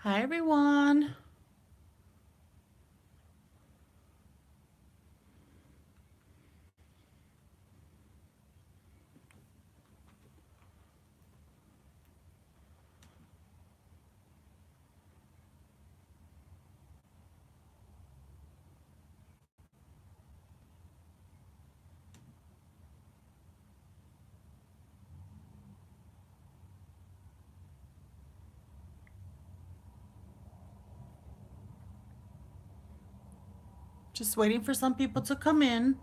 Hi everyone. Just waiting for some people to come in.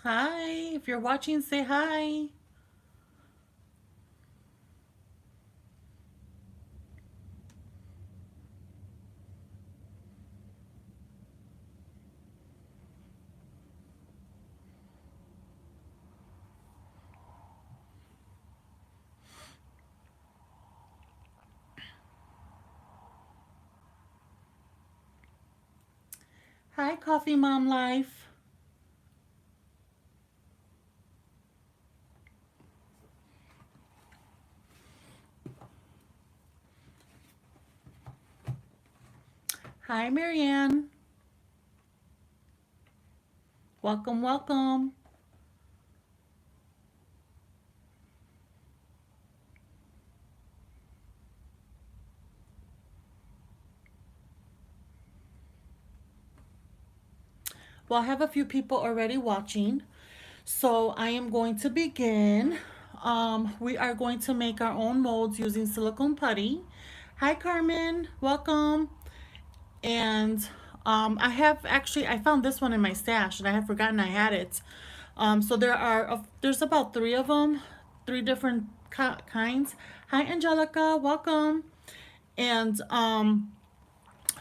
Hi, if you're watching, say hi. Hi, Coffee Mom Life. Hi, Marianne. Welcome, welcome. Well, I have a few people already watching, so I am going to begin. We are going to make our own molds using silicone putty. Hi, Carmen. Welcome. And I found this one in my stash and I had forgotten I had it. So there's about three of them, three different kinds. Hi, Angelica. Welcome. And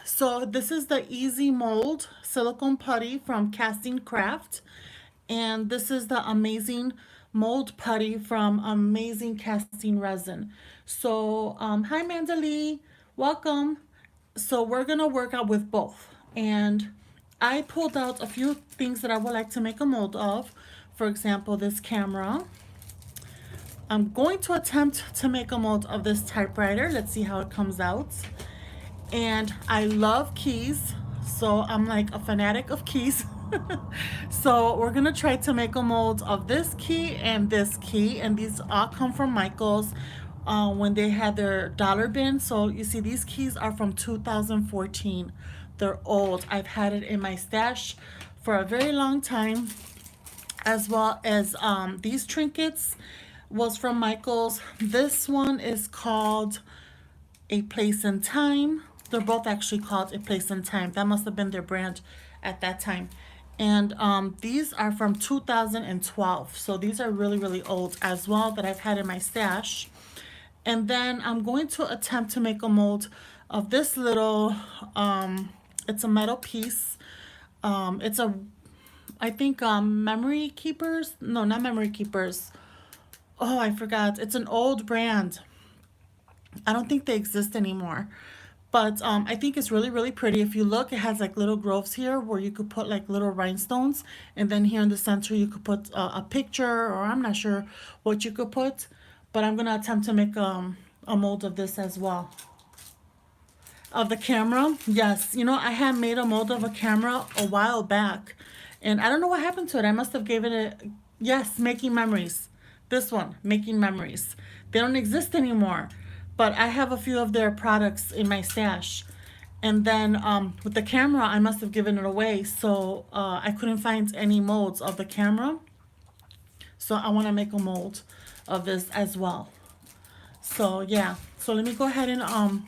so this is the Easy Mold Silicone Putty from Casting Craft. And this is the Amazing Mold Putty from Amazing Casting Resin. So, hi Mandalee, welcome. So we're gonna work out with both. And I pulled out a few things that I would like to make a mold of. For example, this camera. I'm going to attempt to make a mold of this typewriter. Let's see how it comes out. And I love keys, so I'm like a fanatic of keys. So we're gonna try to make a mold of this key, and these all come from Michael's when they had their dollar bin. So you see, these keys are from 2014. They're old. I've had it in my stash for a very long time, as well as these trinkets was from Michael's. This one is called A Place in Time. They're both actually called A Place in Time. That must have been their brand at that time. And these are from 2012. So these are really, really old as well, that I've had in my stash. And then I'm going to attempt to make a mold of this little, it's a metal piece. It's a, I think, memory keepers. No, not memory keepers. Oh, I forgot. It's an old brand. I don't think they exist anymore. But I think it's really, really pretty. If you look, it has like little groves here where you could put like little rhinestones. And then here in the center, you could put a picture, or I'm not sure what you could put. But I'm going to attempt to make a mold of this as well. Of the camera, yes. You know, I had made a mold of a camera a while back. And I don't know what happened to it. I must have gave it a, yes, Making Memories. This one, Making Memories. They don't exist anymore. But I have a few of their products in my stash. And then with the camera, I must have given it away. So I couldn't find any molds of the camera. So I want to make a mold of this as well. So yeah. So let me go ahead and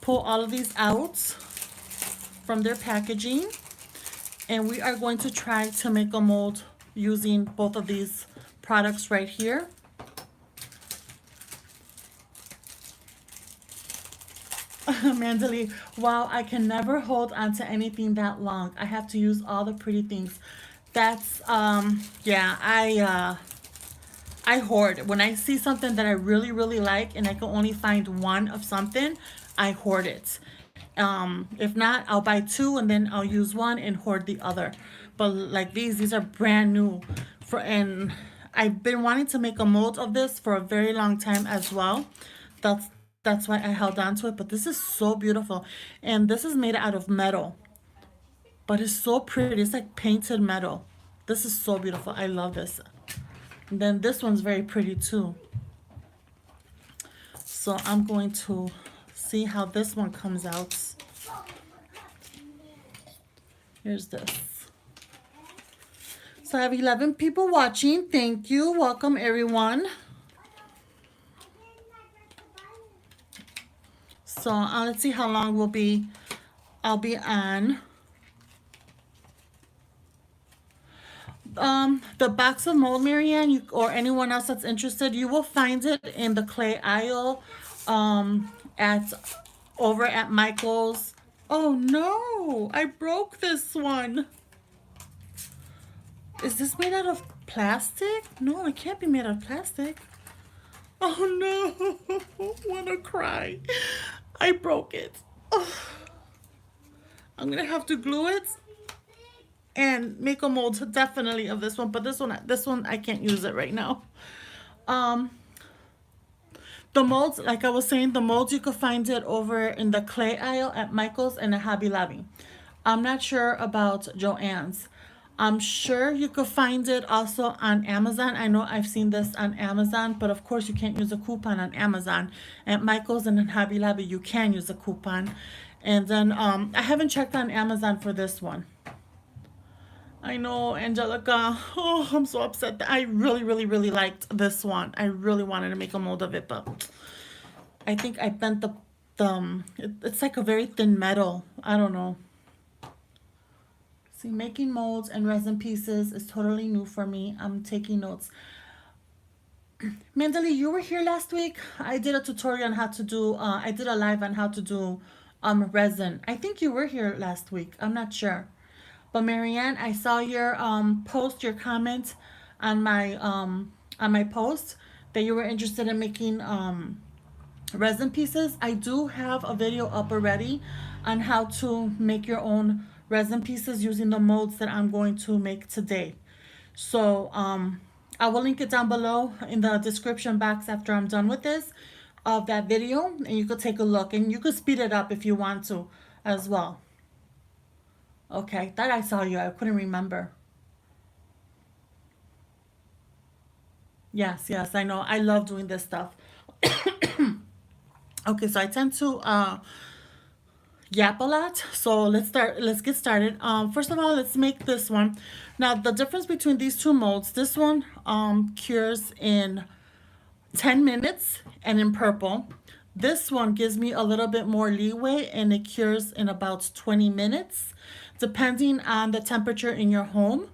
pull all of these out from their packaging, and we are going to try to make a mold using both of these products right here. Mandely, wow, I can never hold on to anything that long. I have to use all the pretty things. That's yeah, I hoard. When I see something that I really, really like and I can only find one of something, I hoard it. If not, I'll buy two and then I'll use one and hoard the other. But like these are brand new and I've been wanting to make a mold of this for a very long time as well. That's why I held on to it. But this is so beautiful. And this is made out of metal. But it's so pretty. It's like painted metal. This is so beautiful. I love this. And then this one's very pretty too. So I'm going to see how this one comes out. Here's this. So I have 11 people watching. Thank you. Welcome everyone. So let's see how long I'll be on. The box of mold, Marianne, or anyone else that's interested, you will find it in the clay aisle at over at Michael's. Oh no, I broke this one. Is this made out of plastic? No, it can't be made out of plastic. Oh no, wanna cry. I broke it. Oh, I'm gonna have to glue it and make a mold definitely of this one, but this one I can't use it right now. Um, the molds, like I was saying, the molds you could find it over in the clay aisle at Michael's and at Hobby Lobby. I'm not sure about Joann's. I'm sure you could find it also on Amazon. I know I've seen this on Amazon, but of course you can't use a coupon on Amazon. At Michael's and at Hobby Lobby, you can use a coupon. And then I haven't checked on Amazon for this one. I know, Angelica. Oh, I'm so upset. I really, really, really liked this one. I really wanted to make a mold of it, but I think I bent it's like a very thin metal. I don't know. See, making molds and resin pieces is totally new for me. I'm taking notes. Mandali, you were here last week. I did a tutorial on how to do, I did a live on how to do resin. I think you were here last week. I'm not sure. But Marianne, I saw your post, your comment on my post that you were interested in making resin pieces. I do have a video up already on how to make your own resin pieces using the molds that I'm going to make today. So I will link it down below in the description box after I'm done with this of that video, and you could take a look and you could speed it up if you want to as well. Okay, thought I saw you. I couldn't remember. Yes, yes, I know. I love doing this stuff. Okay, so I tend to yap a lot. So let's get started. First of all, let's make this one. Now the difference between these two molds, this one cures in 10 minutes and in purple. This one gives me a little bit more leeway and it cures in about 20 minutes, depending on the temperature in your home.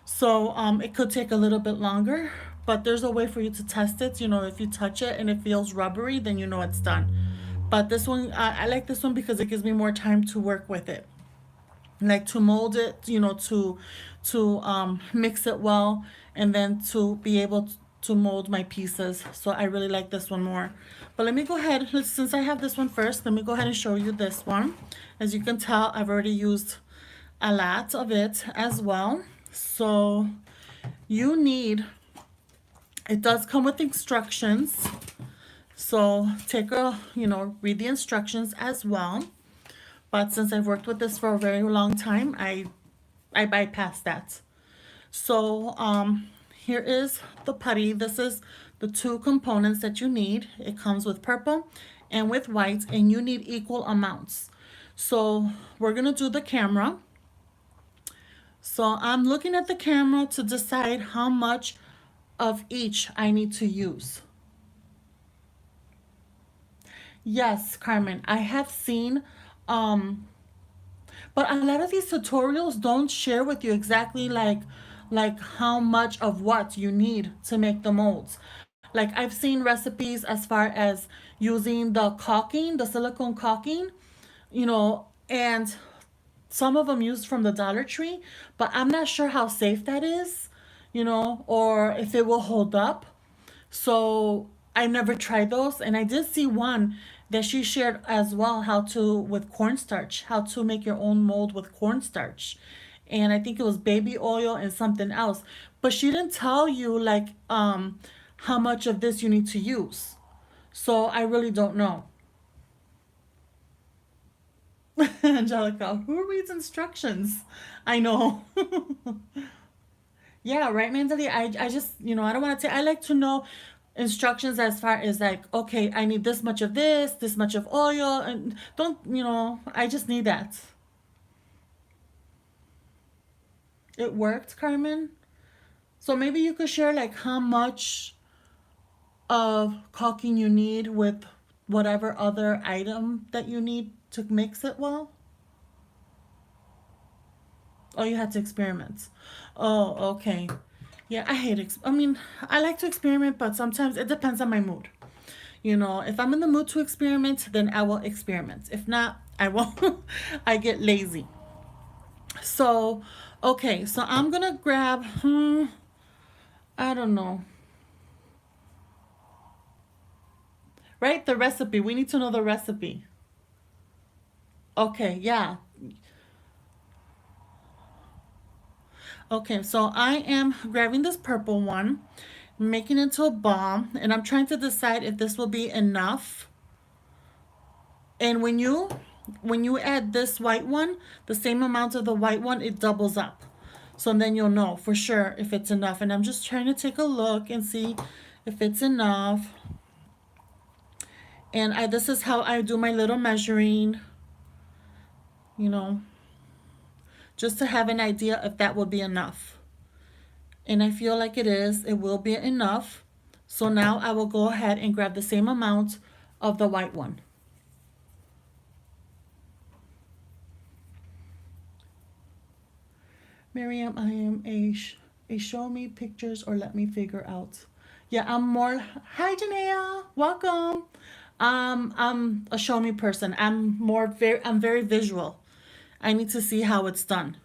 So it could take a little bit longer, but there's a way for you to test it. You know, if you touch it and it feels rubbery, then you know it's done. But this one, I like this one because it gives me more time to work with it, like to mold it, you know, to mix it well, and then to be able to mold my pieces. So I really like this one more. But let me go ahead, since I have this one first, let me go ahead and show you this one. As you can tell, I've already used a lot of it as well. So you need, it does come with instructions. So take a, you know, read the instructions as well. But since I've worked with this for a very long time, I bypassed that. So here is the putty. This is the two components that you need. It comes with purple and with white, and you need equal amounts. So we're gonna do the camera. So I'm looking at the camera to decide how much of each I need to use. Yes, Carmen, I have seen, but a lot of these tutorials don't share with you exactly like how much of what you need to make the molds. Like I've seen recipes as far as using the caulking, the silicone caulking, and some of them used from the Dollar Tree, but I'm not sure how safe that is, or if it will hold up. So I never tried those, and I did see one that she shared as well how to with cornstarch, how to make your own mold with cornstarch, and I think it was baby oil and something else. But she didn't tell you like how much of this you need to use. So I really don't know. Angelica, who reads instructions? I know. Yeah, right, Mandali. I just, I don't want to say, I like to know instructions as far as like, okay, I need this much of this much of oil, and don't, I just need that. It worked, Carmen. So maybe you could share like how much of caulking you need with whatever other item that you need to mix it well. Oh, you had to experiment. Oh, okay. Yeah, I hate. I mean, I like to experiment, but sometimes it depends on my mood. If I'm in the mood to experiment, then I will experiment. If not, I won't. I get lazy. So, okay, so I'm gonna grab. I don't know. Right, the recipe. We need to know the recipe. Okay, yeah. Okay, so I am grabbing this purple one, making it into a ball, and I'm trying to decide if this will be enough. And when you add this white one, the same amount of the white one, it doubles up. So then you'll know for sure if it's enough. And I'm just trying to take a look and see if it's enough. And this is how I do my little measuring, you know, just to have an idea if that will be enough. And I feel like it is. It will be enough. So now I will go ahead and grab the same amount of the white one. Miriam, I am a show me pictures or let me figure out. Yeah, I'm more. Hi, Janea. Welcome. I'm a show me person. I'm very visual. I need to see how it's done.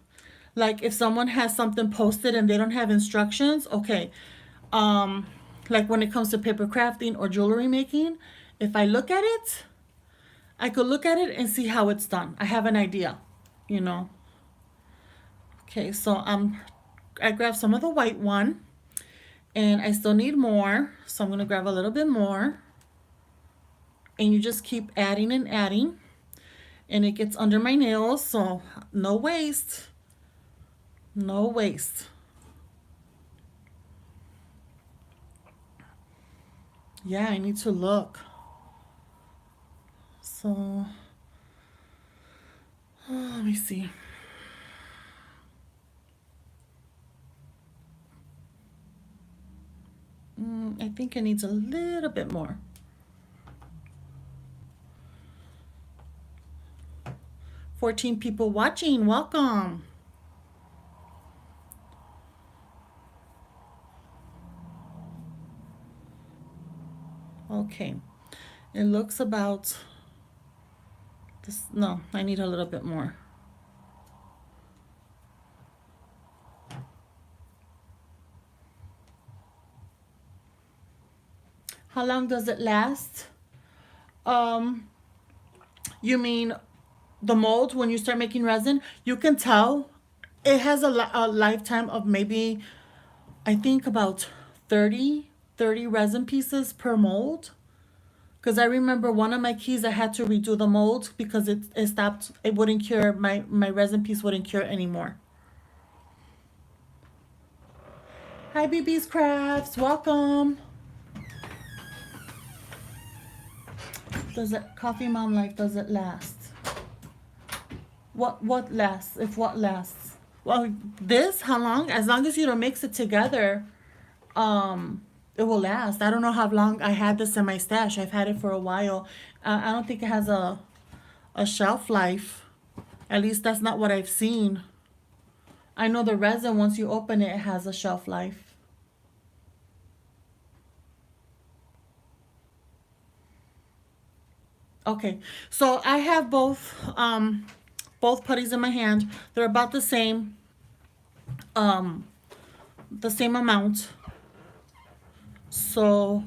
Like if someone has something posted and they don't have instructions, okay. Um, like when it comes to paper crafting or jewelry making, if I look at it, I could look at it and see how it's done. I have an idea, you know. Okay, so I grabbed some of the white one and I still need more. So I'm gonna grab a little bit more. And you just keep adding and adding. And it gets under my nails, so no waste. No waste. Yeah, I need to look. So, let me see. I think it needs a little bit more. "14 people watching. Welcome." Okay. It looks about this. No, I need a little bit more. How long does it last? Um, you mean the mold when you start making resin? You can tell it has a lifetime of maybe, I think about 30 resin pieces per mold. Because I remember one of my keys, I had to redo the mold because it stopped, it wouldn't cure, my resin piece wouldn't cure anymore. Hi, BB's Crafts, welcome. Does it, Coffee Mom Life, does it last? What lasts? If what lasts? Well, this, how long? As long as you don't mix it together, it will last. I don't know how long I had this in my stash. I've had it for a while. I don't think it has a shelf life. At least that's not what I've seen. I know the resin, once you open it, it has a shelf life. Okay, so I have both putties in my hand. They're about um, the same amount. So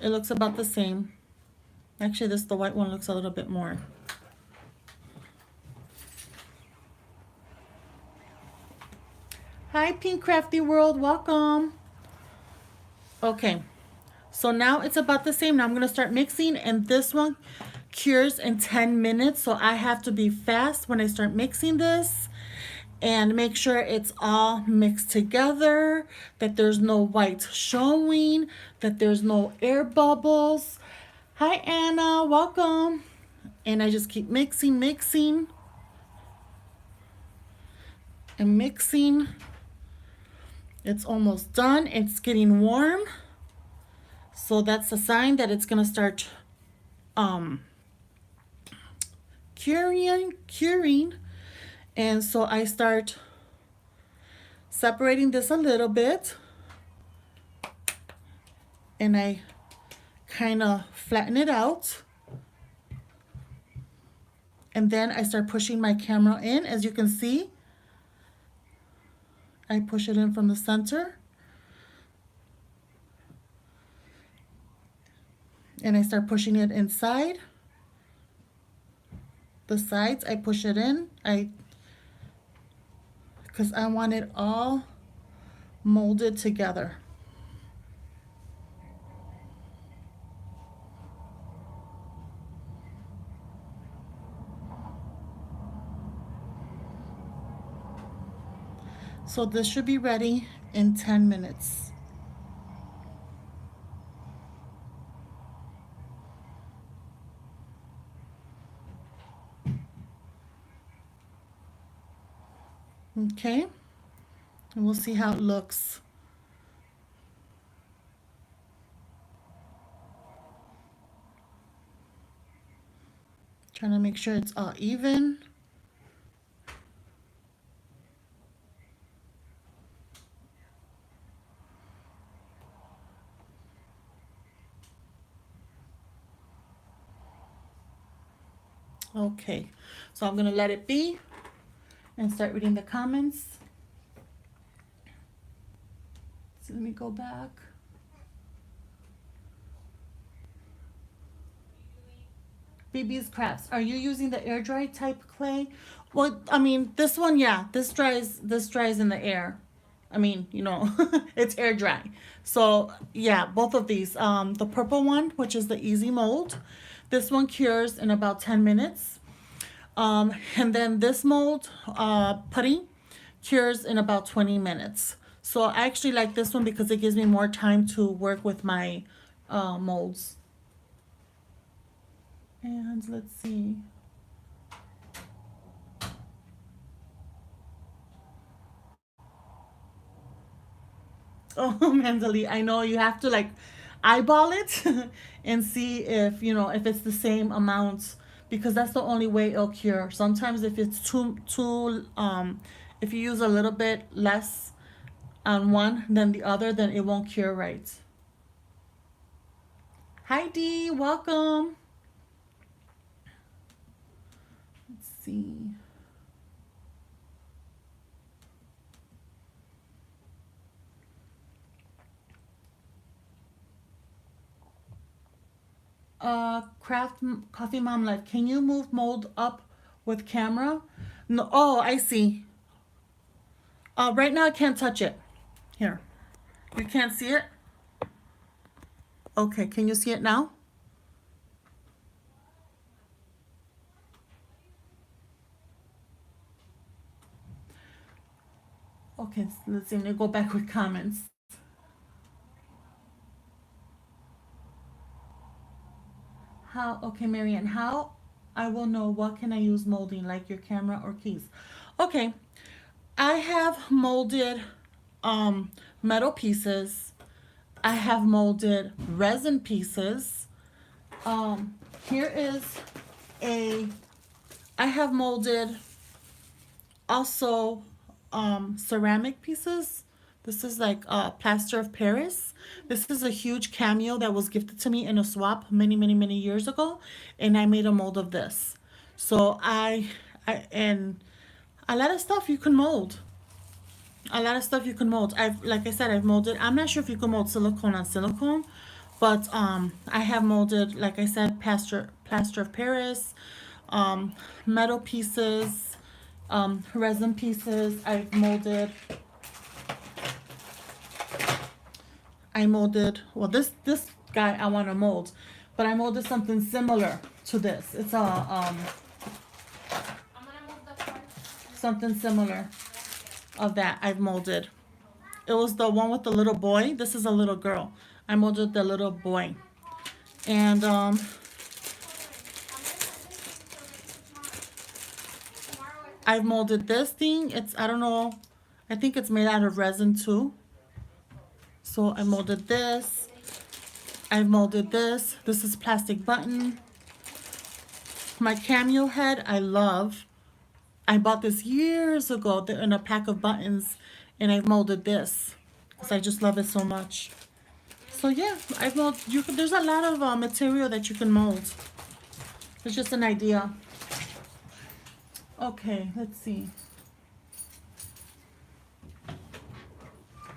it looks about the same. Actually, the white one looks a little bit more. Hi, Pink Crafty World, welcome. Okay, so now it's about the same. Now I'm gonna start mixing, and this one cures in 10 minutes. So I have to be fast when I start mixing this and make sure it's all mixed together, that there's no white showing, that there's no air bubbles. Hi, Anna, welcome. And I just keep mixing, mixing, and mixing. It's almost done. It's getting warm. So that's a sign that it's gonna start curing. And so I start separating this a little bit, and I kind of flatten it out. And then I start pushing my camera in. As you can see, I push it in from the center. And I start pushing it inside. The sides, I push it in. Because I want it all molded together. So this should be ready in 10 minutes. Okay, and we'll see how it looks. Trying to make sure it's all even. Okay, so I'm gonna let it be and start reading the comments. So let me go back. BB's Crafts, are you using the air dry type clay? Well, I mean, this one, yeah, this dries in the air. I mean, it's air dry. So yeah, both of these. The purple one, which is the easy mold, this one cures in about 10 minutes. And then this mold, putty, cures in about 20 minutes. So I actually like this one because it gives me more time to work with my molds. And let's see. Oh, Manzali, I know you have to like eyeball it and see if it's the same amount, because that's the only way it'll cure. Sometimes if it's if you use a little bit less on one than the other, then it won't cure right. Hi Dee, welcome. Let's see. Craft Coffee Mom Life. Can you move mold up with camera? No. Oh, I see. Right now I can't touch it. Here. You can't see it? Okay, can you see it now? Okay, so let's see. Let me go back with comments. Okay, Marianne, how I will know what can I use molding, like your camera or keys? Okay, I have molded metal pieces. I have molded resin pieces. Here is a, I have molded also ceramic pieces. This is like plaster of Paris. This is a huge cameo that was gifted to me in a swap many years ago, and I made a mold of this. So and a lot of stuff you can mold. A lot of stuff you can mold. I've like I said, I've molded. I'm not sure if you can mold silicone on silicone, but I have molded, like I said, plaster of Paris, um, metal pieces, resin pieces. I molded, well, this guy I want to mold, but I molded something similar to this. It's a something similar of that I've molded. It was the one with the little boy. This is a little girl. I molded the little boy, and I've molded this thing. I don't know. I think it's made out of resin too. So I molded this. I've molded this. This is plastic button. My cameo head, I love. I bought this years ago in a pack of buttons, and I've molded this because I just love it so much. So yeah, I've molded. There's a lot of material that you can mold. It's just an idea. Okay, let's see.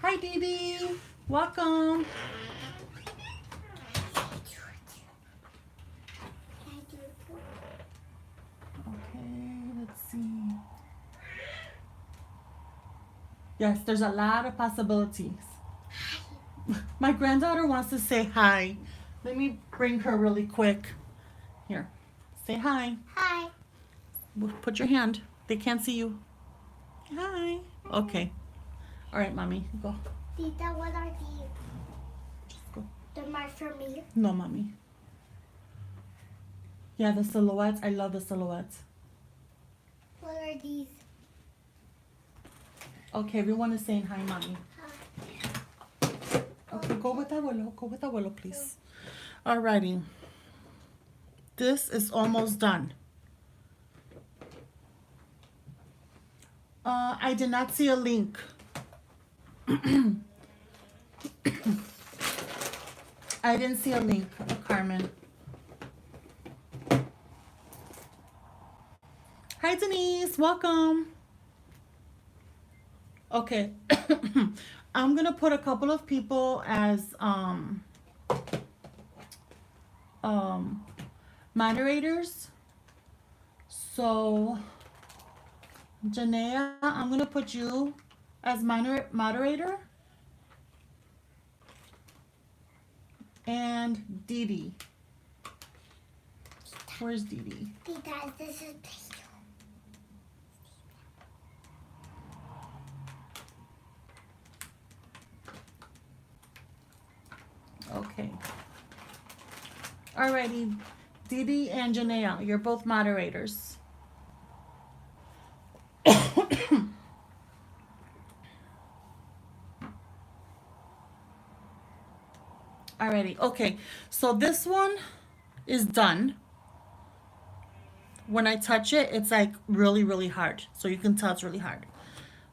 Hi, Dee Dee. Welcome. Let's see. Yes, there's a lot of possibilities. My granddaughter wants to say hi. Let me bring her really quick. Here, say hi. Hi. Put your hand. They can't see you. Hi. Okay. All right, Mommy, go. Tita, what are these? Just go. They're for me. No, Mommy. Yeah, the silhouettes. I love the silhouettes. What are these? Okay, everyone is saying hi, Mommy. Hi. Okay, go with abuelo. Go with abuelo, please. Alrighty. This is almost done. I did not see a link. I didn't see a link, Carmen. Hi, Denise. Welcome. Okay. I'm going to put a couple of people as moderators. So, Janaea, I'm going to put you as moderator. And Dee Dee. Where's Dee Dee? Tita, this is Play-Doh. Okay. Alrighty, Dee Dee and Janaea, you're both moderators. Alrighty, okay. So this one is done. When I touch it, it's like really hard. So you can tell it's really hard.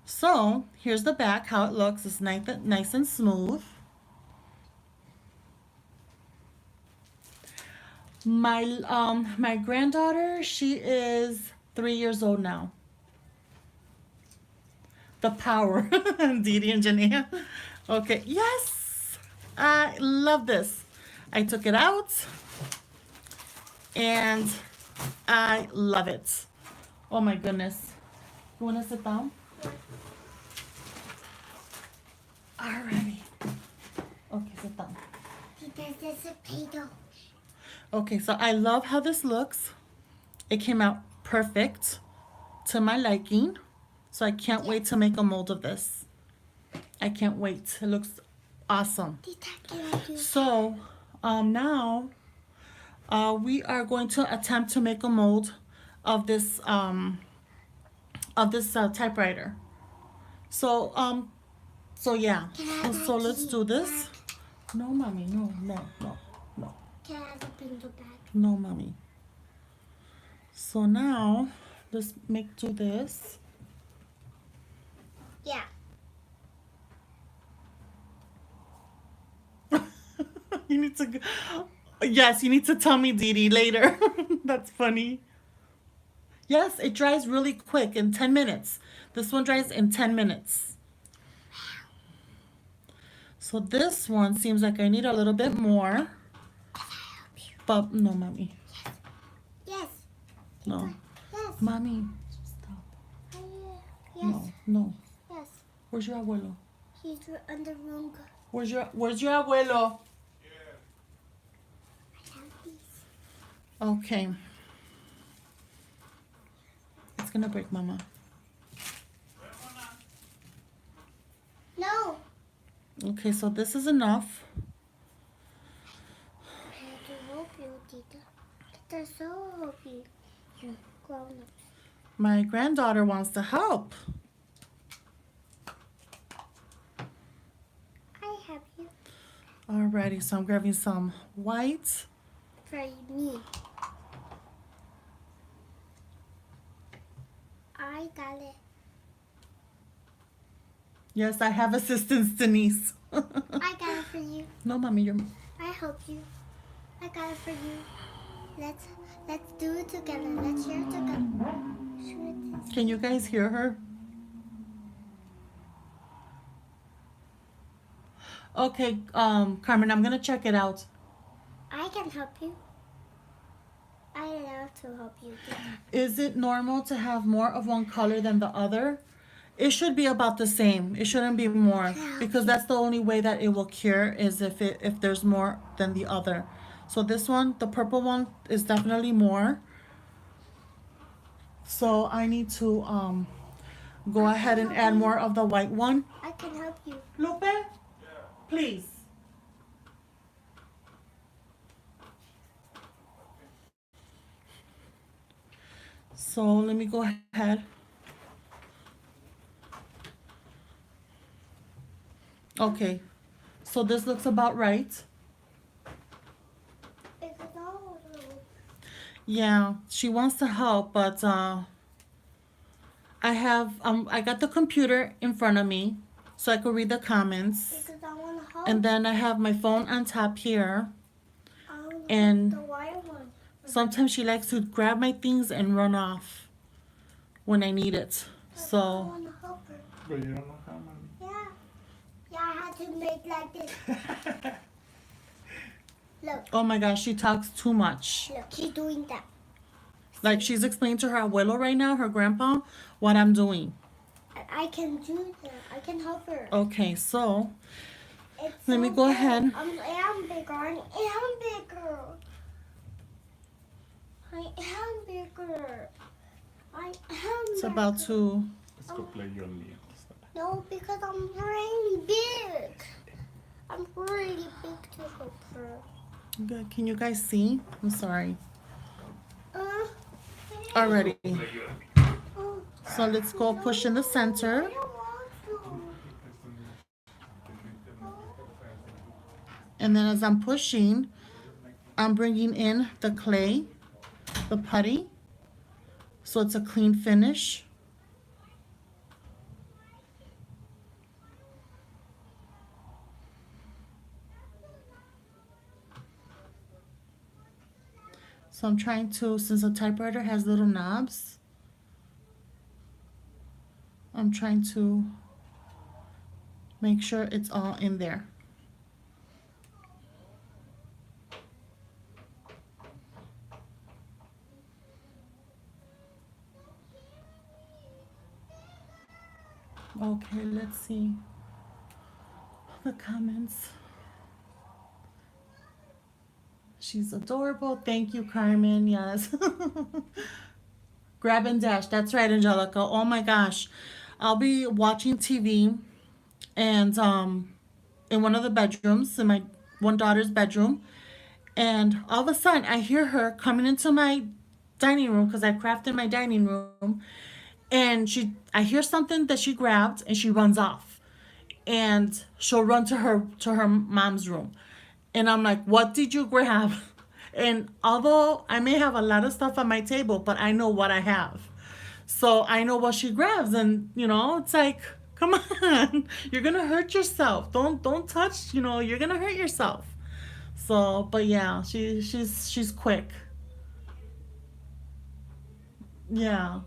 So here's the back, how it looks. It's nice and smooth. My granddaughter, she is 3 years old now. The power, Dee Dee and Janaea. Okay, yes, I love this. I took it out, and I love it. Oh my goodness. You want to sit down? Alrighty. Okay, sit down. Tita, this is Play-Doh. Okay, so I love how this looks. It came out perfect to my liking. So I can't wait to make a mold of this. I can't wait. It looks awesome. Tita, can I do So now we are going to attempt to make a mold of this typewriter. So yeah. Can I have So my let's do this. No, mommy. No. Can I have a pencil bag? No, mommy. So now let's do this. Yeah. You need to. Yes, you need to tell me, Dee Dee, later. That's funny. Yes, it dries really quick in 10 minutes. This one dries in 10 minutes. So this one seems like I need a little bit more. But no, mommy. Yes. No. Yes. Mommy. Stop. Yes. No, no. Yes. Where's your abuelo? He's in the room. Where's your abuelo? I have these. Okay. It's gonna break, Mama. No. Okay, so this is enough. I have to help you, Tita. Tita, so help you. You're grown up. My granddaughter wants to help. I help you. Alrighty, so I'm grabbing some white. For me. I got it. Yes, I have assistance, Denise. I got it for you. No, Mommy, you're... I help you. I got it for you. Let's do it together. Let's share it together. Share this. Can you guys hear her? Okay, Carmen, I'm gonna check it out. I can help you. I love to help you. Tita. Is it normal to have more of one color than the other? It should be about the same. It shouldn't be more because that's the only way that it will cure is if there's more than the other. So this one, the purple one, is definitely more. So I need to go ahead and add more of the white one. I can help you. Lupe, please. So let me go ahead. Okay, so this looks about right. Yeah, she wants to help, but I got the computer in front of me so I could read the comments. Because I want to help. And then I have my phone on top here. The And wire one. sometimes she likes to grab my things and run off when I need it. I So, want to help her. But you don't know how, Mommy. Yeah. Yeah, I had to make like this. Look. oh my gosh, she talks too much. Look, she's doing that. Like she's explaining to her abuelo right now, her grandpa, what I'm doing. I can do that. I can help her. Okay, so It's let me so go big. ahead. I am bigger. I am bigger. I am bigger. I am It's bigger. about to... Let's go play your Leon. No, because I'm really big. I'm really big to help her. Good. Can you guys see? I'm sorry. Uh, Alrighty. oh, So let's go push in the I center. don't want to. And then as I'm pushing, I'm bringing in the clay, the putty, so it's a clean finish. So I'm trying to, since the typewriter has little knobs, I'm trying to make sure it's all in there. Okay, let's see the comments. She's adorable. Thank you, Carmen. Yes. Grab and dash. That's right, Angelica. Oh my gosh. I'll be watching TV and in one of the bedrooms, in my one daughter's bedroom, and all of a sudden I hear her coming into my dining room because I crafted my dining room, and I hear something that she grabbed and she runs off, and she'll run to her mom's room, and I'm like, what did you grab? And although I may have a lot of stuff on my table, but I know what I have, so I know what she grabs, and it's like, come on, you're gonna hurt yourself. Don't touch. You're gonna hurt yourself. So, but yeah, she's quick. Yeah.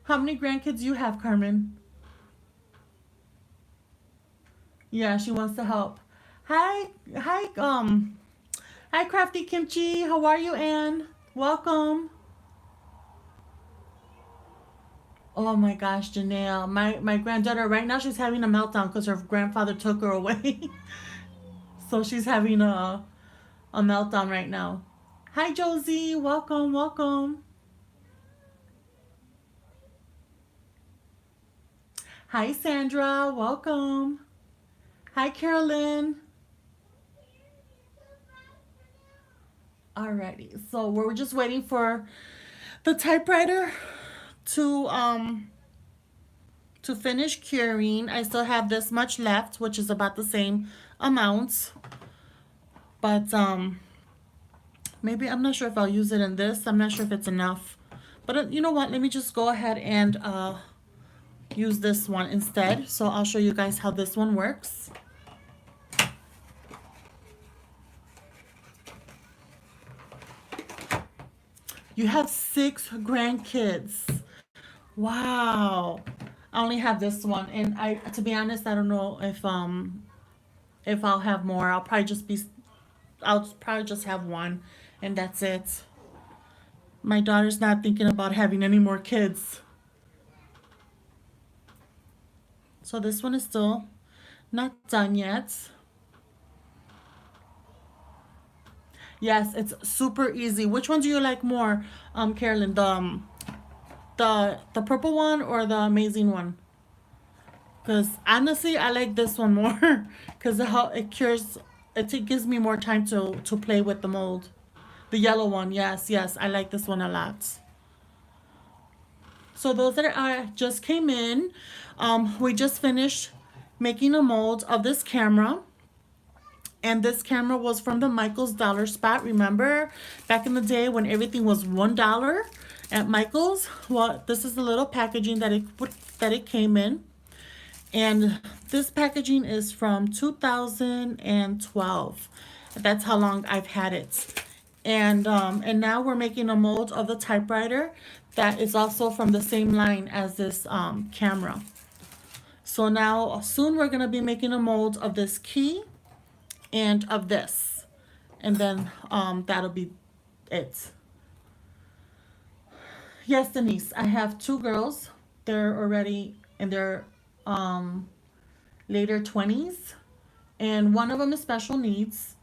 How many grandkids you have, Carmen? Yeah, she wants to help. Hi, hi, Crafty Kimchi. How are you, Anne? Welcome. Oh my gosh, Janelle, my granddaughter right now she's having a meltdown because her grandfather took her away, so she's having a meltdown right now. Hi, Josie. Welcome, welcome. Hi, Sandra. Welcome. Hi, Carolyn. Alrighty, so we're just waiting for the typewriter to um to finish curing. I still have this much left, which is about the same amount, but maybe I'm not sure if I'll use it in this. I'm not sure if it's enough, but you know what? Let me just go ahead and use this one instead. So I'll show you guys how this one works. You have 6 grandkids. Wow. I only have this one, and I, to be honest, I don't know if I'll have more. I'll probably just have one, and that's it. My daughter's not thinking about having any more kids. So this one is still not done yet. Yes, it's super easy. Which one do you like more, Carolyn? The purple one or the amazing one? Because honestly, I like this one more because how it cures. It gives me more time to play with the mold. The yellow one, yes, yes, I like this one a lot. So those that are just came in, we just finished making a mold of this camera. And this camera was from the Michael's Dollar Spot. Remember back in the day when everything was $1 at Michael's? Well, this is the little packaging that it came in. And this packaging is from 2012. That's how long I've had it. And now we're making a mold of the typewriter that is also from the same line as this camera. So now soon we're gonna be making a mold of this key and of this, and then that'll be it. Yes, Denise, I have 2 girls. They're already in their later 20s, and one of them is special needs.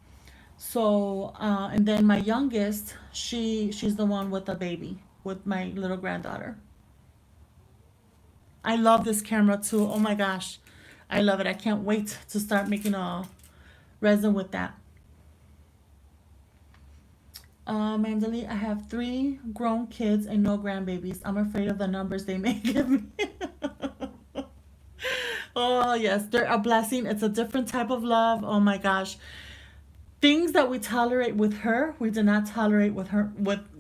So and then my youngest, she's the one with the baby, with my little granddaughter. I love this camera too. Oh my gosh, I love it. I can't wait to start making a resin with that. Mandali, I have 3 grown kids and no grandbabies. I'm afraid of the numbers they may give me. Oh yes, they're a blessing. It's a different type of love. Oh my gosh. Things that we tolerate with her, we do not tolerate with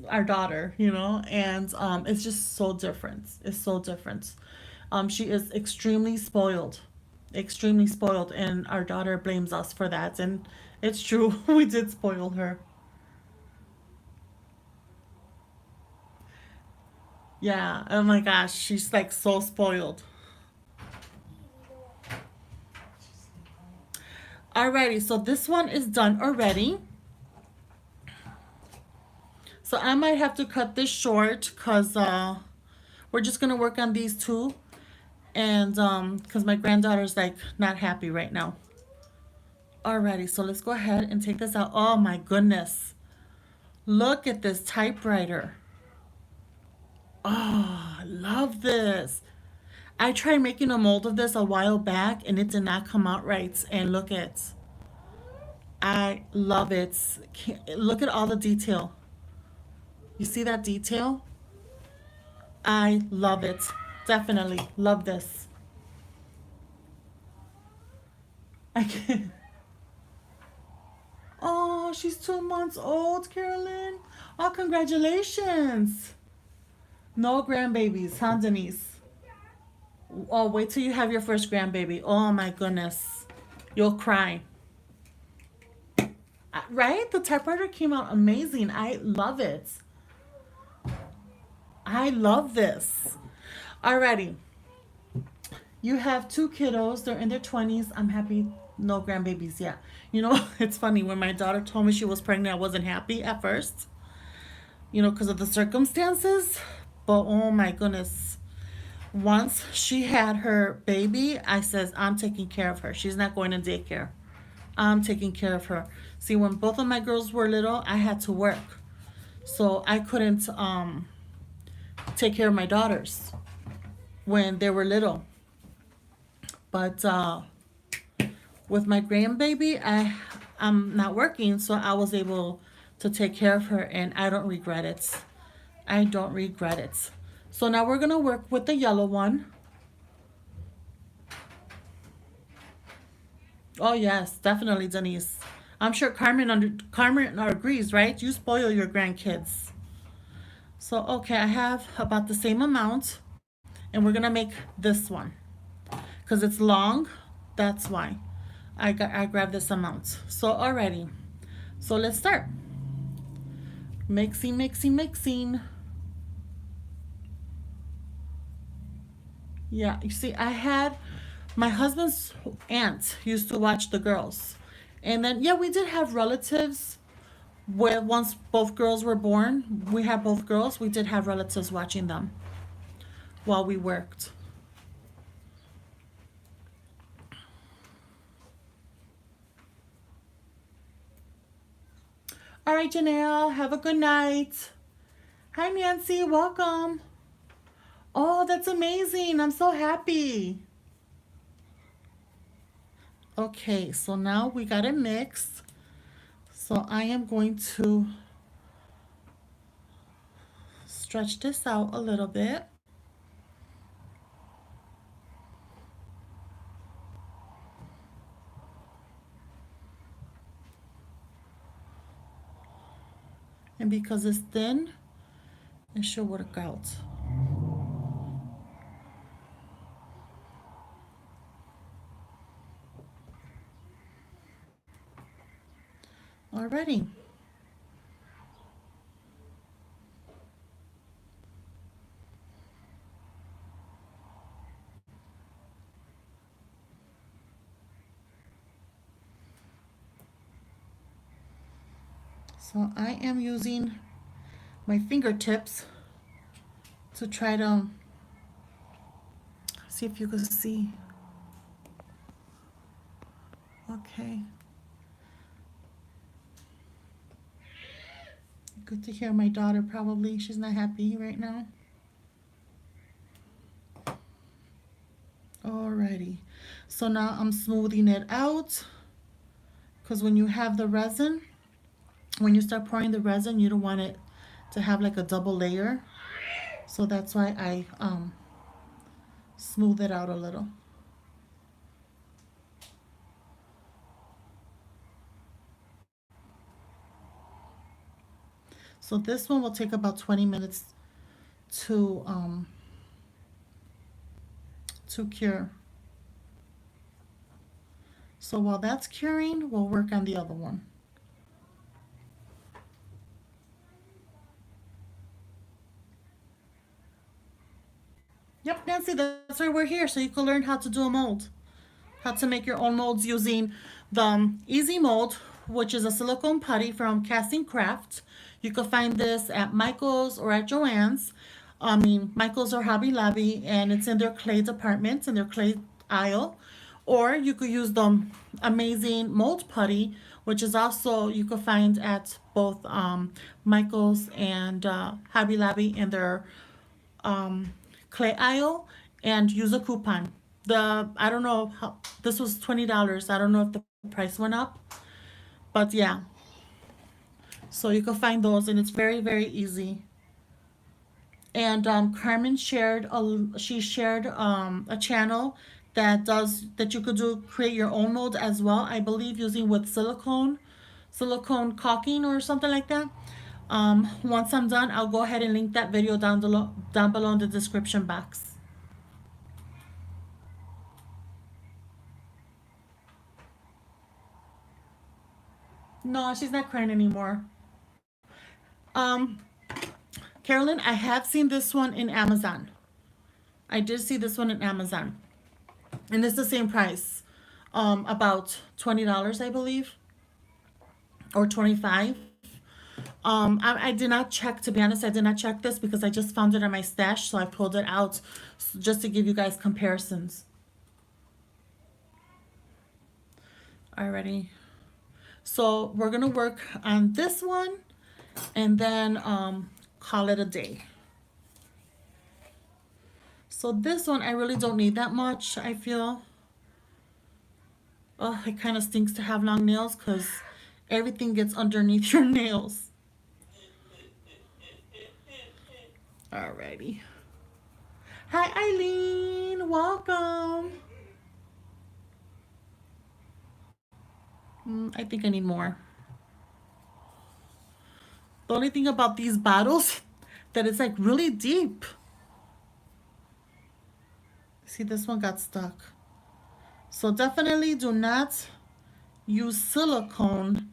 our daughter, you know, and it's just so different. It's so different. She is extremely spoiled, and our daughter blames us for that, and it's true. We did spoil her. Yeah, oh my gosh, she's like so spoiled. Alrighty, so this one is done already. So I might have to cut this short because we're just gonna work on these 2, and because my granddaughter's like not happy right now. Alrighty, so let's go ahead and take this out. Oh my goodness, look at this typewriter. Oh, I love this. I tried making a mold of this a while back and it did not come out right. And look at, I love it. Look at all the detail. You see that detail? I love it. Definitely love this. I can. Oh, she's 2 months old, Carolyn. Oh, congratulations. No grandbabies, huh, Denise? Oh, wait till you have your first grandbaby. Oh my goodness. You'll cry. Right? The typewriter came out amazing. I love it. I love this. Alrighty. You have two kiddos. They're in their 20s. I'm happy. No grandbabies yet. You know, it's funny. When my daughter told me she was pregnant, I wasn't happy at first, because of the circumstances. But oh my goodness. Once she had her baby, I says, I'm taking care of her. She's not going to daycare. I'm taking care of her. See, when both of my girls were little, I had to work. So I couldn't take care of my daughters when they were little. But with my grandbaby, I'm not working, so I was able to take care of her, and I don't regret it. I don't regret it. So now we're gonna work with the yellow one. Oh yes, definitely, Denise. I'm sure Carmen agrees, right? You spoil your grandkids. So okay, I have about the same amount, and we're gonna make this one because it's long. That's why I grabbed this amount. So already, so let's start mixing, mixing, mixing. Yeah, you see, I had my husband's aunt used to watch the girls, and then yeah, we did have relatives. Where once both girls were born, we had both girls. We did have relatives watching them while we worked. All right, Janelle, have a good night. Hi, Nancy, welcome. Oh, that's amazing. I'm so happy. Okay, so now we got it mixed. So I am going to stretch this out a little bit. And because it's thin, it should work out. Alrighty. So I am using my fingertips to try to see if you can see. Okay. Good to hear my daughter probably. She's not happy right now. Alrighty. So now I'm smoothing it out because when you have the resin, when you start pouring the resin, you don't want it to have like a double layer. So that's why I smooth it out a little. So this one will take about 20 minutes to cure. So while that's curing, we'll work on the other one. Yep, Nancy, that's why we're here, so you can learn how to do a mold. How to make your own molds using the Easy Mold, which is a silicone putty from Casting Craft. You can find this at Michael's or at Joann's. I mean, Michael's or Hobby Lobby, and it's in their clay department, in their clay aisle. Or you could use the amazing mold putty, which is also you could find at both Michael's and Hobby Lobby in their clay aisle, and use a coupon. I don't know how this was $20. I don't know if the price went up, but yeah. So you can find those, and it's very, very easy. And Carmen shared a channel that you could create your own mold as well. I believe using with silicone caulking or something like that. Once I'm done, I'll go ahead and link that video down below in the description box. No, she's not crying anymore. Um, Carolyn, I have seen this one in Amazon. I did see this one in Amazon. And it's the same price. About $20, I believe. Or 25. I did not check, to be honest, I did not check this because I just found it in my stash, so I pulled it out just to give you guys comparisons. Alrighty. So we're gonna work on this one and then call it a day. So this one I really don't need that much, I feel. Oh, it kind of stinks to have long nails because everything gets underneath your nails. Alrighty. Hi Eileen, welcome. I think I need more. The only thing about these bottles that it's like really deep. See, this one got stuck. So definitely do not use silicone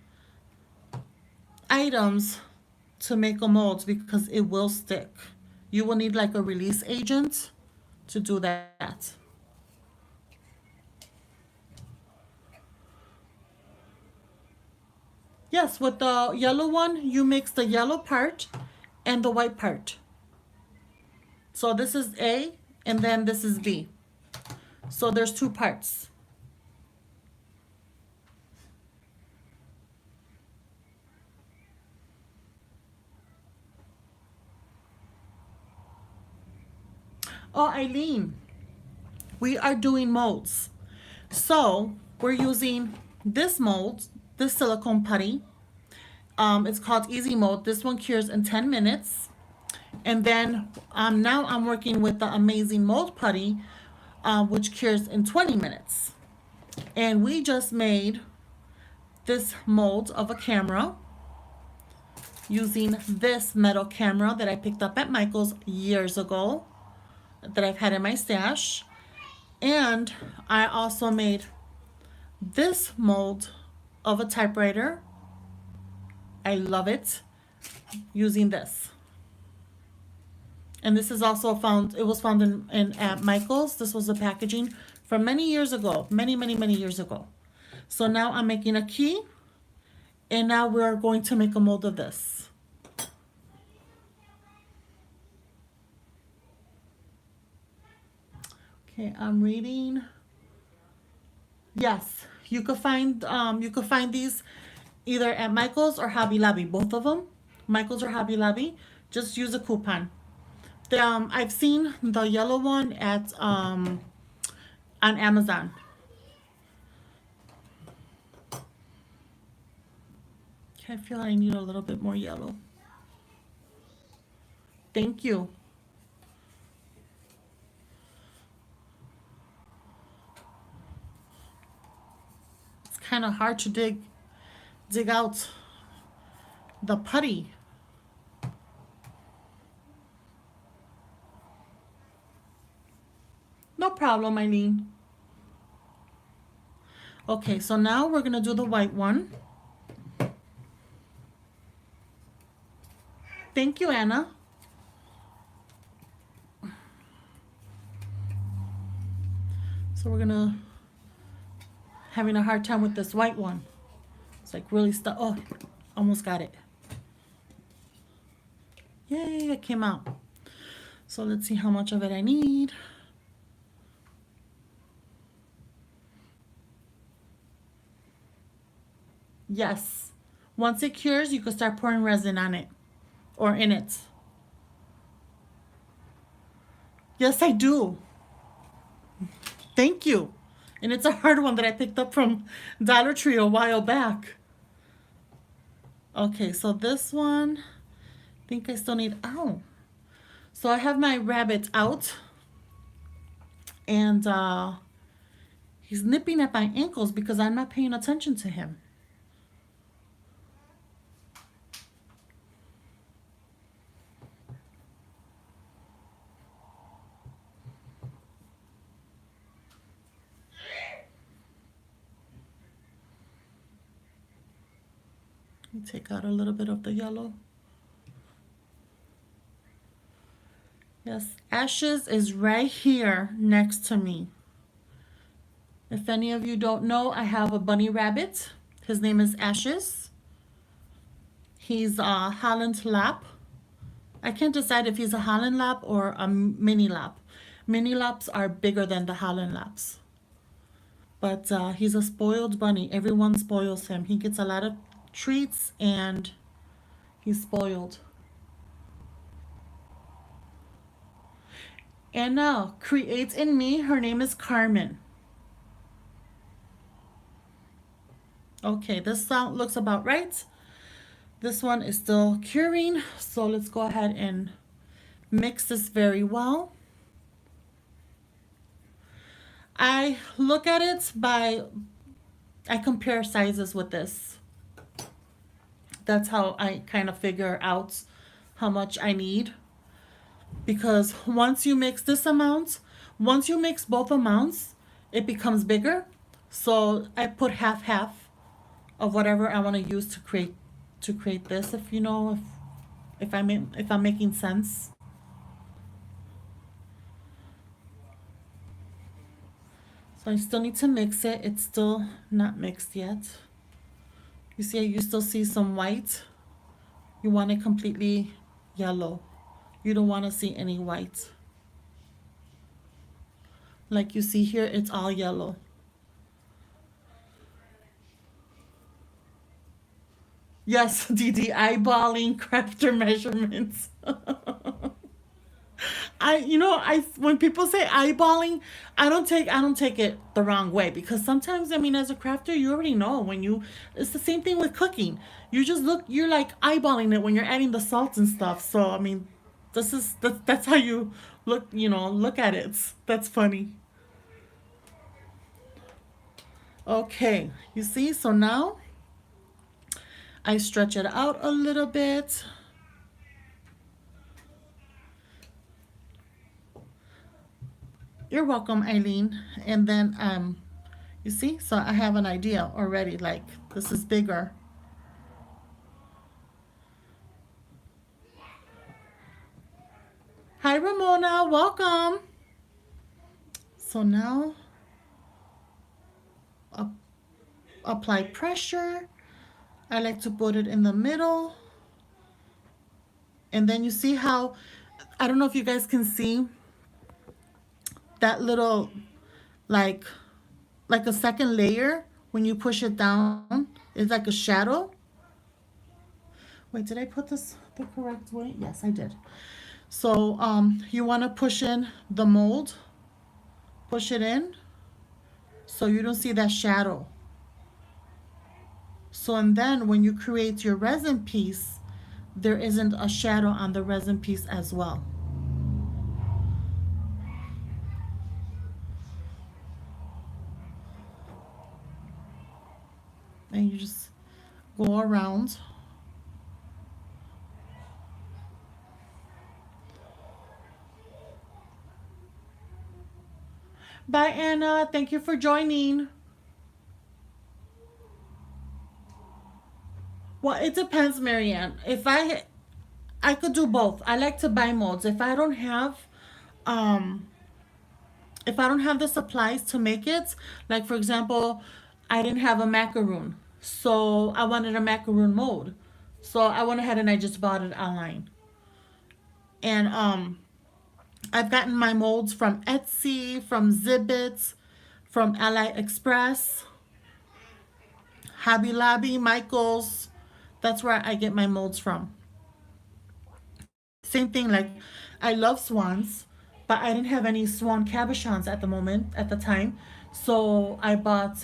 items to make a mold because it will stick. You will need like a release agent to do that. Yes, with the yellow one, you mix the yellow part and the white part. So this is A and then this is B. So there's two parts. Oh, Eileen, we are doing molds. So we're using this mold, this silicone putty. It's called Easy Mold. This one cures in 10 minutes. And then now I'm working with the Amazing Mold Putty, which cures in 20 minutes. And we just made this mold of a camera using this metal camera that I picked up at Michael's years ago that I've had in my stash. And I also made this mold of a typewriter. I love it, using this. And this is also found, it was found in at Michael's. This was the packaging from many years ago, many years ago. So now I'm making a key, and now we're going to make a mold of this. Okay, I'm reading. Yes, you could find these either at Michael's or Hobby Lobby, both of them, Michael's or Hobby Lobby. Just use a coupon. I've seen the yellow one at on Amazon. Okay, I feel I need a little bit more yellow. Thank you. It's kind of hard to dig out the putty. No problem, Eileen. Okay, so now we're gonna do the white one. Thank you, Anna. So we're gonna having a hard time with this white one. It's like really stuck. Oh, almost got it. Yay, it came out. So let's see how much of it I need. Yes. Once it cures, you can start pouring resin on it or in it. Yes, I do. Thank you. And it's a hard one that I picked up from Dollar Tree a while back. Okay, so this one, I think I still need, ow. So I have my rabbit out and he's nipping at my ankles because I'm not paying attention to him. Let me take out a little bit of the yellow. Yes, Ashes is right here next to me. If any of you don't know, I have a bunny rabbit. His name is Ashes. He's a Holland Lap. I can't decide if he's a Holland Lap or a mini Lap. Mini Laps are bigger than the Holland Laps. But he's a spoiled bunny. Everyone spoils him. He gets a lot of treats and he's spoiled. And now, create in me, her name is Carmen. Okay, this sound looks about right. This one is still curing, so let's go ahead and mix this very well. I look at it I compare sizes with this. That's how I kind of figure out how much I need. Because once you mix this amount, once you mix both amounts, it becomes bigger. So I put half of whatever I want to use to create this. If you know if I'm making sense. So I still need to mix it. It's still not mixed yet. You see, you still see some white. You want it completely yellow. You don't want to see any white. Like you see here, it's all yellow. Yes, Didi, eyeballing crafter measurements. When people say eyeballing, I don't take it the wrong way, because sometimes, I mean, as a crafter, you already know it's the same thing with cooking. You're like eyeballing it when you're adding the salt and stuff. So, I mean, that's how you look at it. That's funny. Okay, you see, so now I stretch it out a little bit. You're welcome, Eileen. And then, you see, so I have an idea already, like this is bigger. Hi, Ramona, welcome. So now, apply pressure. I like to put it in the middle. And then you see how, I don't know if you guys can see that little, like a second layer when you push it down. It's like a shadow. Wait, did I put this the correct way? Yes, I did. So you want to push in the mold. Push it in so you don't see that shadow. So, and then when you create your resin piece, there isn't a shadow on the resin piece as well. And you just go around. Bye, Anna. Thank you for joining. Well, it depends, Marianne. I could do both. I like to buy molds. Um, if I don't have the supplies to make it, like for example, I didn't have a macaroon, so I wanted a macaroon mold. So I went ahead and I just bought it online. And I've gotten my molds from Etsy, from Zibbits, from AliExpress, Hobby Lobby, Michaels. That's where I get my molds from. Same thing, like I love swans, but I didn't have any swan cabochons at the time. So I bought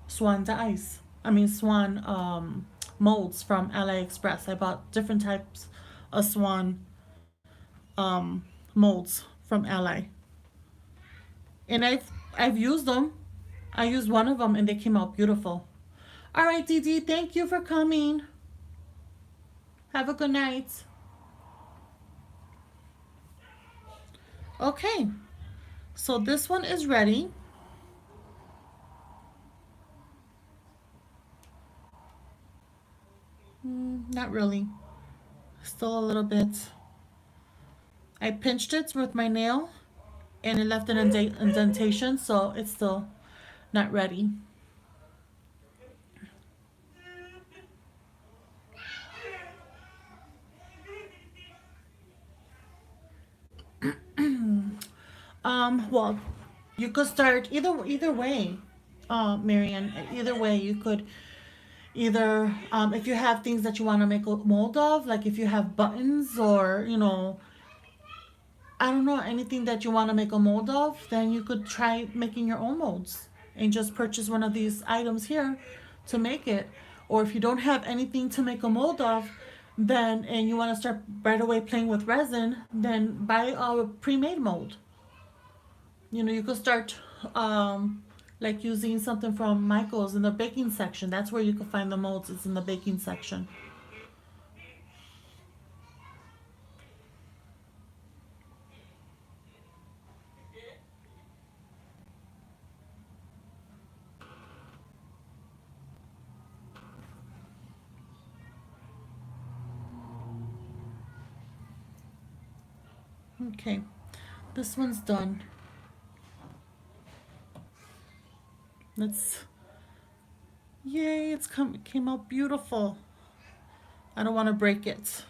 swan dies. I mean swan molds from AliExpress. I bought different types of swan molds from Ali. And I've used them. I used one of them and they came out beautiful. All right, Didi, thank you for coming. Have a good night. Okay, so this one is ready. Not really. Still a little bit. I pinched it with my nail and it left an indentation, so it's still not ready. Well, you could start either way, Marian. Either way, you could either if you have things that you want to make a mold of, like if you have buttons or I don't know, anything that you want to make a mold of, then you could try making your own molds and just purchase one of these items here to make it. Or if you don't have anything to make a mold of, then and you want to start right away playing with resin, then buy a pre-made mold. You could start like using something from Michael's in the baking section. That's where you can find the molds. It's in the baking section. Okay, this one's done. Let's. Yay! It came out beautiful. I don't want to break it.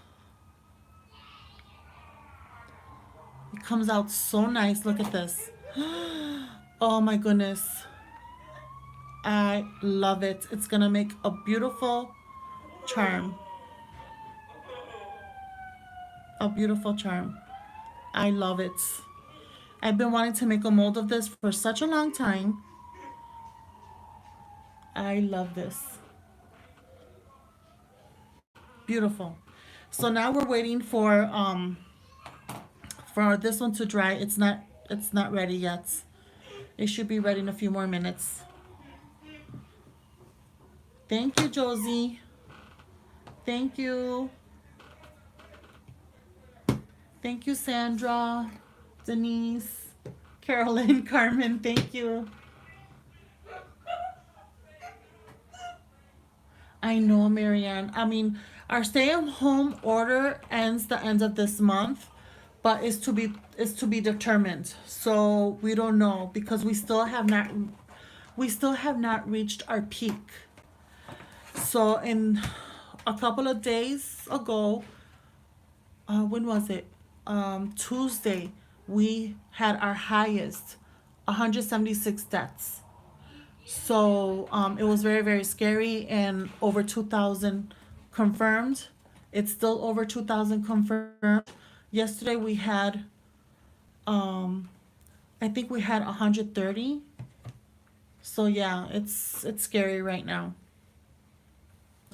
It comes out so nice. Look at this. Oh my goodness. I love it. It's gonna make a beautiful charm. A beautiful charm. I love it. I've been wanting to make a mold of this for such a long time. I love this. Beautiful. So now we're waiting for this one to dry. It's not ready yet. It should be ready in a few more minutes. Thank you, Josie. Thank you. Thank you, Sandra, Denise, Carolyn, Carmen. Thank you. I know, Marianne. I mean, our stay-at-home order ends the end of this month, but is to be determined. So we don't know because we still have not reached our peak. So in a couple of days ago, when was it? Tuesday, we had our highest, 176 deaths. So it was very, very scary and over 2,000 confirmed. It's still over 2,000 confirmed. Yesterday we had, I think we had 130. So yeah, it's scary right now.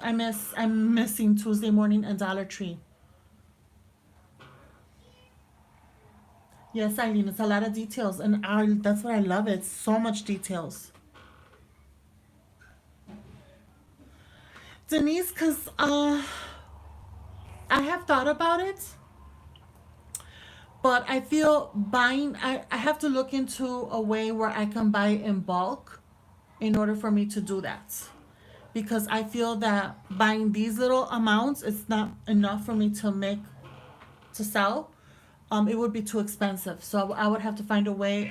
I'm missing Tuesday morning and Dollar Tree. Yes, Eileen, it's a lot of details, and that's what I love. It's so much details. Denise, because I have thought about it, but I feel I have to look into a way where I can buy in bulk in order for me to do that. Because I feel that buying these little amounts, it's not enough for me to sell. It would be too expensive. So I would have to find a way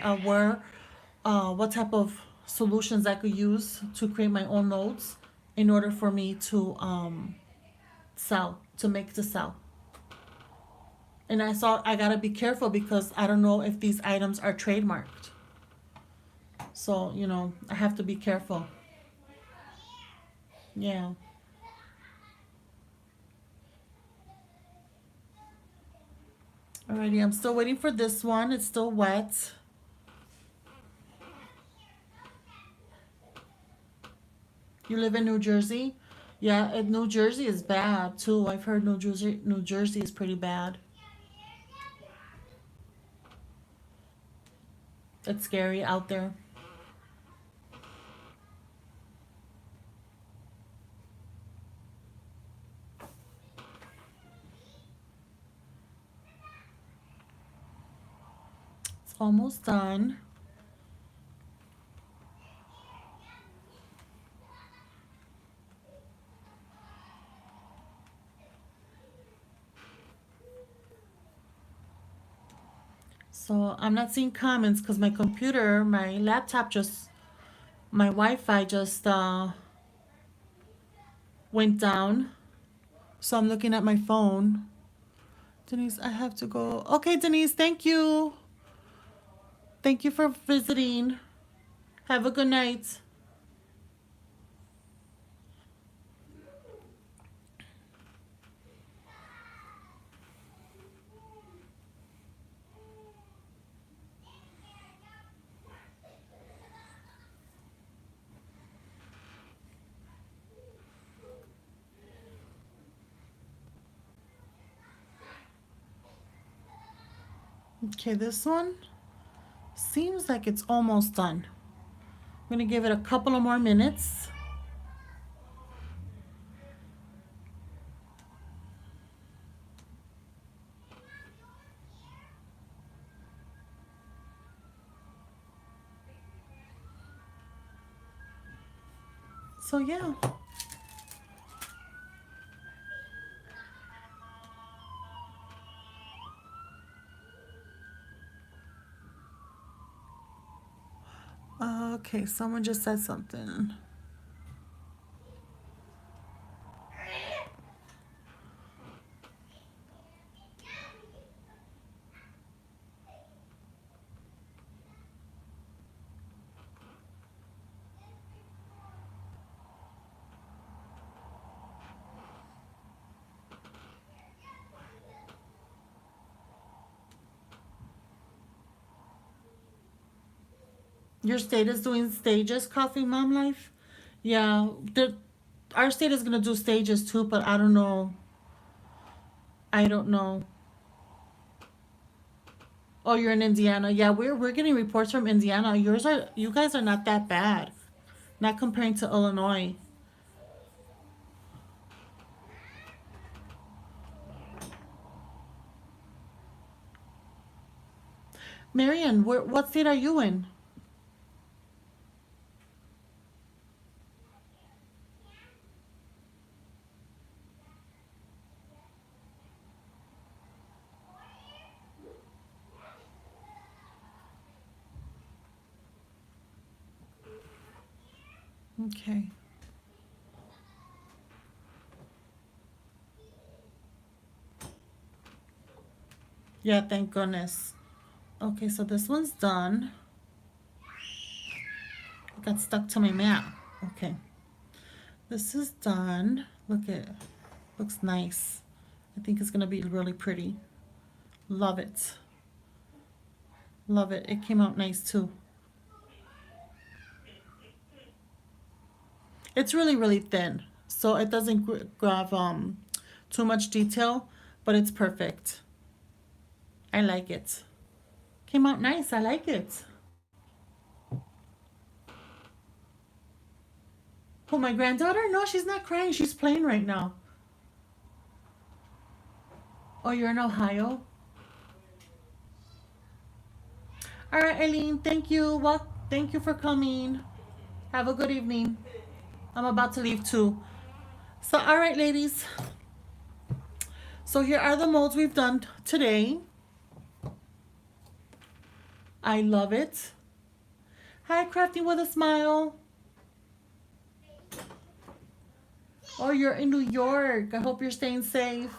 what type of solutions I could use to create my own notes in order for me to make to sell. And I gotta be careful because I don't know if these items are trademarked. So, I have to be careful. Yeah. Alrighty, I'm still waiting for this one. It's still wet. You live in New Jersey? Yeah, New Jersey is bad too. I've heard New Jersey is pretty bad. It's scary out there. It's almost done. So I'm not seeing comments because my computer, my laptop just, my Wi-Fi just went down. So I'm looking at my phone. Denise, I have to go. Okay, Denise, thank you. Thank you for visiting. Have a good night. Okay, this one seems like it's almost done. I'm gonna give it a couple of more minutes. So yeah. Okay, someone just said something. Your state is doing stages, Coffee Mom Life? Yeah, our state is gonna do stages too, but I don't know. I don't know. Oh, you're in Indiana. Yeah, we're getting reports from Indiana. You guys are not that bad. Not comparing to Illinois. Marion, what state are you in? Okay. Yeah, thank goodness. Okay, so this one's done. It got stuck to my mat. Okay. This is done. Look at, looks nice. I think it's gonna be really pretty. Love it. Love it. It came out nice too. It's really, really thin, so it doesn't grab too much detail, but it's perfect. I like it. Came out nice. I like it. Oh, my granddaughter? No, she's not crying. She's playing right now. Oh, you're in Ohio? All right, Eileen. Thank you. Well, thank you for coming. Have a good evening. I'm about to leave too. So, all right, ladies. So here are the molds we've done today. I love it. Hi, Crafting with a Smile. Oh, you're in New York. I hope you're staying safe.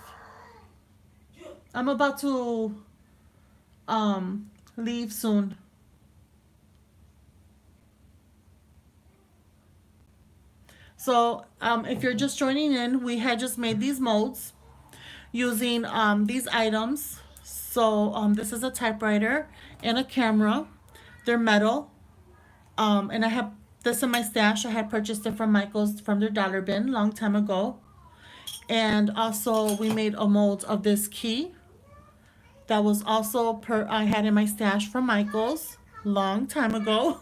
I'm about to leave soon. So if you're just joining in, we had just made these molds using these items. So this is a typewriter and a camera. They're metal. And I have this in my stash. I had purchased it from Michael's from their dollar bin long time ago. And also we made a mold of this key. That was also I had in my stash from Michael's long time ago.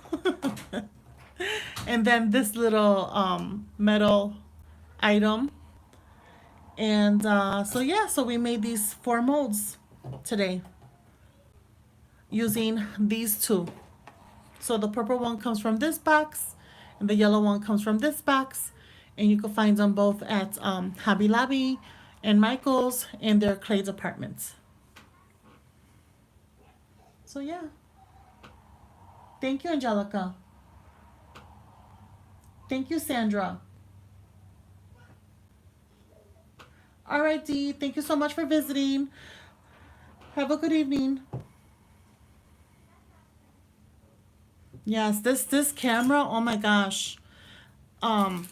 And then this little metal item. And so yeah, so we made these 4 molds today using these 2. So the purple one comes from this box and the yellow one comes from this box. And you can find them both at Hobby Lobby and Michael's in their clay departments. So yeah. Thank you, Angelica. Thank you, Sandra. All right, Dee. Thank you so much for visiting. Have a good evening. Yes, this camera, oh my gosh. Um,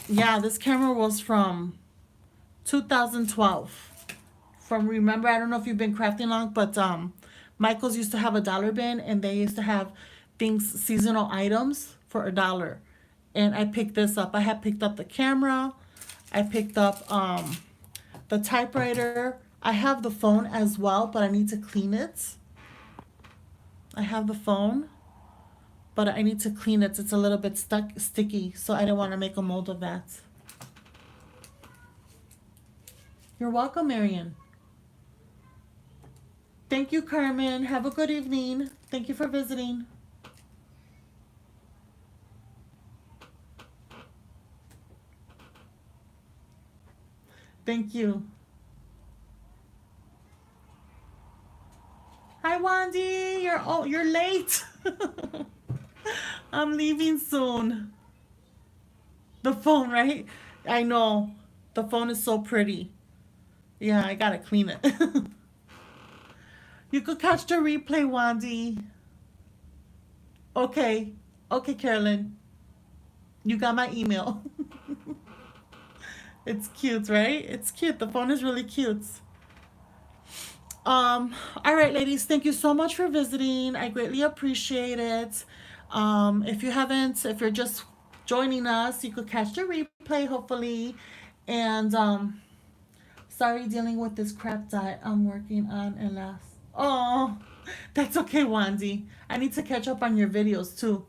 yeah, this camera was from 2012. From remember, I don't know if you've been crafting long, but Michael's used to have a dollar bin, and they used to have things, seasonal items for $1. And I picked this up. I had picked up the camera. I picked up the typewriter. I have the phone as well, but I need to clean it. I have the phone, but I need to clean it. It's a little bit sticky, so I didn't want to make a mold of that. You're welcome, Marion. Thank you, Carmen. Have a good evening. Thank you for visiting. Thank you. Hi, Wandy. You're late. I'm leaving soon. The phone, right? I know. The phone is so pretty. Yeah, I gotta clean it. You could catch the replay, Wandy. Okay. Okay, Carolyn. You got my email. It's cute, right? It's cute. The phone is really cute. All right, ladies, thank you so much for visiting. I greatly appreciate it. If you're just joining us, you could catch the replay, hopefully. And sorry, dealing with this crap diet I'm working on, alas. Oh, that's okay, Wandy. I need to catch up on your videos too.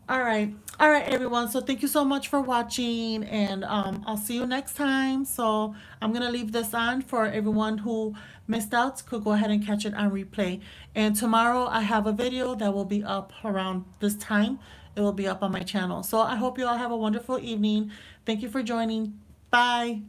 All right. All right, everyone. So thank you so much for watching, and I'll see you next time. So I'm going to leave this on for everyone who missed out, could go ahead and catch it on replay. And tomorrow I have a video that will be up around this time. It will be up on my channel. So I hope you all have a wonderful evening. Thank you for joining. Bye.